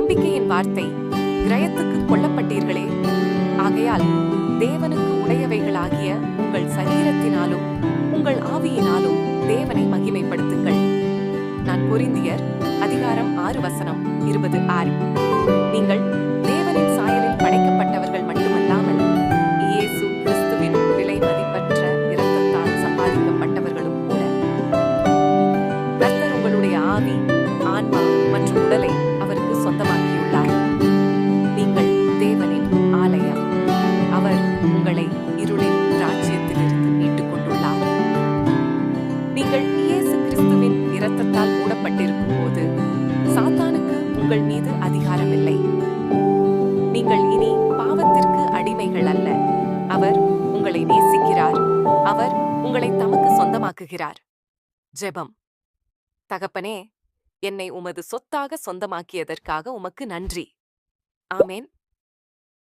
நம்பிக்கையின் வார்த்தை, கிரயத்துக்கு கொல்லப்பட்டீர்களே, ஆகையால் தேவனுக்கு உடையவைகளாகிய உங்கள் சரீரத்தினாலும் உங்கள் ஆவியினாலும் தேவனை மகிமைப்படுத்துங்கள். நான் கொரிந்தியர் அதிகாரம் 6:26. நீங்கள் தேவனின் சாயலில் படைக்கப்பட்டவர்கள் மட்டுமல்லாமல் இயேசு கிறிஸ்துவின் விலை மதிப்பற்ற இரத்தத்தால் சம்பாதிக்கப்பட்டவர்களும் கூட. கர்த்தர் உங்களுடைய ஆவி, ஆன்மா மற்றும் உடலை அவருக்கு சொந்தமாக்கியுள்ளார். நீங்கள் தேவனின் ஆலயம். அவர் உங்களை இருளின் ராஜ்யத்திலிருந்து மீட்டுக் கொண்டுள்ளார். நீங்கள் இயேசு கிறிஸ்துவின் இரத்தத்தால் மூடப்பட்டிருக்கும் போது சாத்தானுக்கு உங்கள் மீது அதிகாரமில்லை. நீங்கள் இனி பாவத்திற்கு அடிமைகள் அல்ல. அவர் உங்களை நேசிக்கிறார். அவர் உங்களை தமக்கு சொந்தமாக்குகிறார். ஜெபம். தகப்பனே, என்னை உமது சொத்தாக சொந்தமாக்கியதற்காக உமக்கு நன்றி. ஆமென்.